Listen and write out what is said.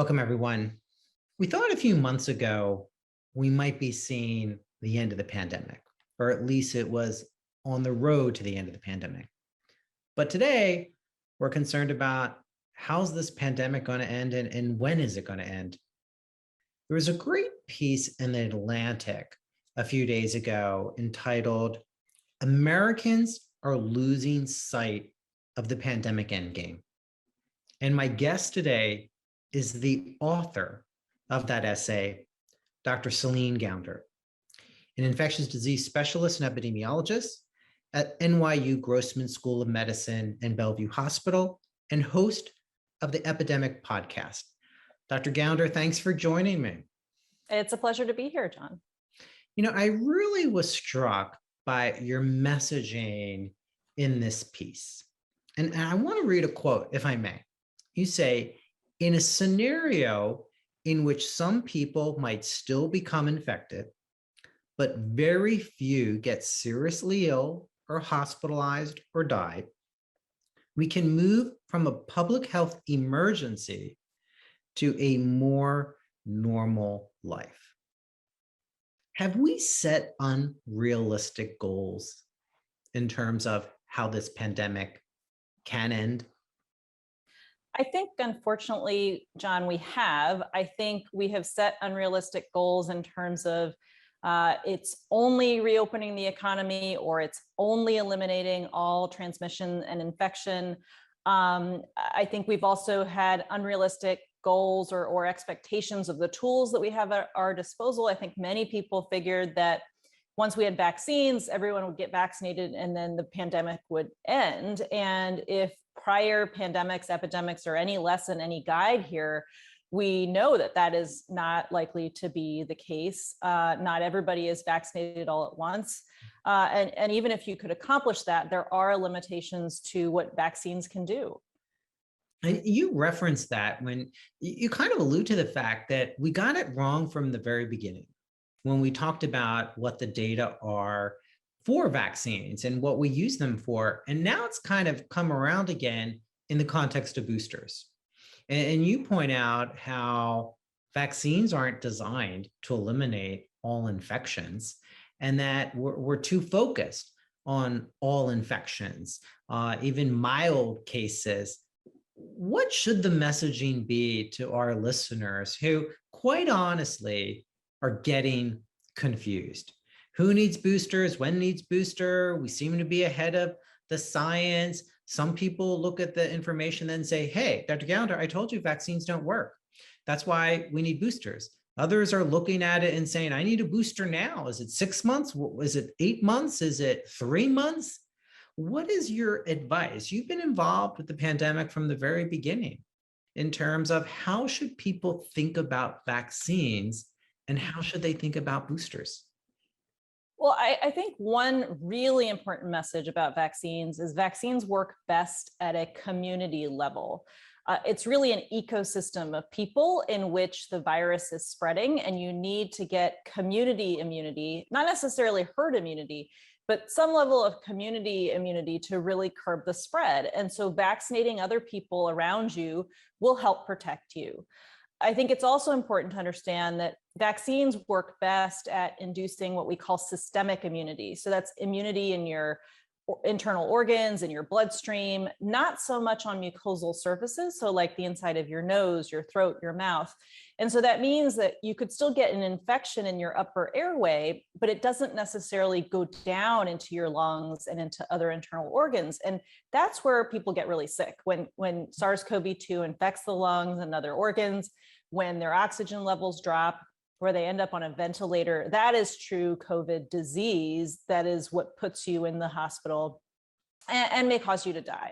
Welcome, everyone. We thought a few months ago we might be seeing the end of the pandemic, or at least it was on the road to the end of the pandemic. But today, we're concerned about how's this pandemic going to end and when is it going to end? There was a great piece in the Atlantic a few days ago entitled, Americans Are Losing Sight of the Pandemic Endgame. And my guest today is the author of that essay, Dr. Celine Gounder, an infectious disease specialist and epidemiologist at NYU Grossman School of Medicine and Bellevue Hospital, and host of the Epidemic Podcast. Dr. Gounder, thanks for joining me. It's a pleasure to be here, John. You know, I really was struck by your messaging in this piece. And I want to read a quote, if I may. You say, in a scenario in which some people might still become infected, but very few get seriously ill or hospitalized or die, we can move from a public health emergency to a more normal life. Have we set unrealistic goals in terms of how this pandemic can end? I think, unfortunately, John, we have. I think we have set unrealistic goals in terms of it's only reopening the economy or it's only eliminating all transmission and infection. I think we've also had unrealistic goals or expectations of the tools that we have at our disposal. I think many people figured that once we had vaccines, everyone would get vaccinated and then the pandemic would end. And if prior pandemics, epidemics, or any lesson, any guide here, we know that that is not likely to be the case. Not everybody is vaccinated all at once. And even if you could accomplish that, there are limitations to what vaccines can do. And you referenced that when you kind of allude to the fact that we got it wrong from the very beginning when we talked about what the data are for vaccines and what we use them for. And now it's kind of come around again in the context of boosters. And you point out how vaccines aren't designed to eliminate all infections and that we're too focused on all infections, even mild cases. What should the messaging be to our listeners who, quite honestly, are getting confused? Who needs boosters? When needs booster? We seem to be ahead of the science. Some people look at the information and say, hey, Dr. Gounder, I told you vaccines don't work. That's why we need boosters. Others are looking at it and saying, I need a booster now. Is it 6 months? Is it 8 months? Is it 3 months? What is your advice? You've been involved with the pandemic from the very beginning in terms of how should people think about vaccines and how should they think about boosters? Well, I think one really important message about vaccines is vaccines work best at a community level. It's really an ecosystem of people in which the virus is spreading, and you need to get community immunity, not necessarily herd immunity, but some level of community immunity to really curb the spread. And so vaccinating other people around you will help protect you. I think it's also important to understand that vaccines work best at inducing what we call systemic immunity. So that's immunity in your internal organs, in your bloodstream, not so much on mucosal surfaces. So like the inside of your nose, your throat, your mouth. And so that means that you could still get an infection in your upper airway, but it doesn't necessarily go down into your lungs and into other internal organs. And that's where people get really sick. When SARS-CoV-2 infects the lungs and other organs, when their oxygen levels drop, where they end up on a ventilator, that is true COVID disease. That is what puts you in the hospital and may cause you to die.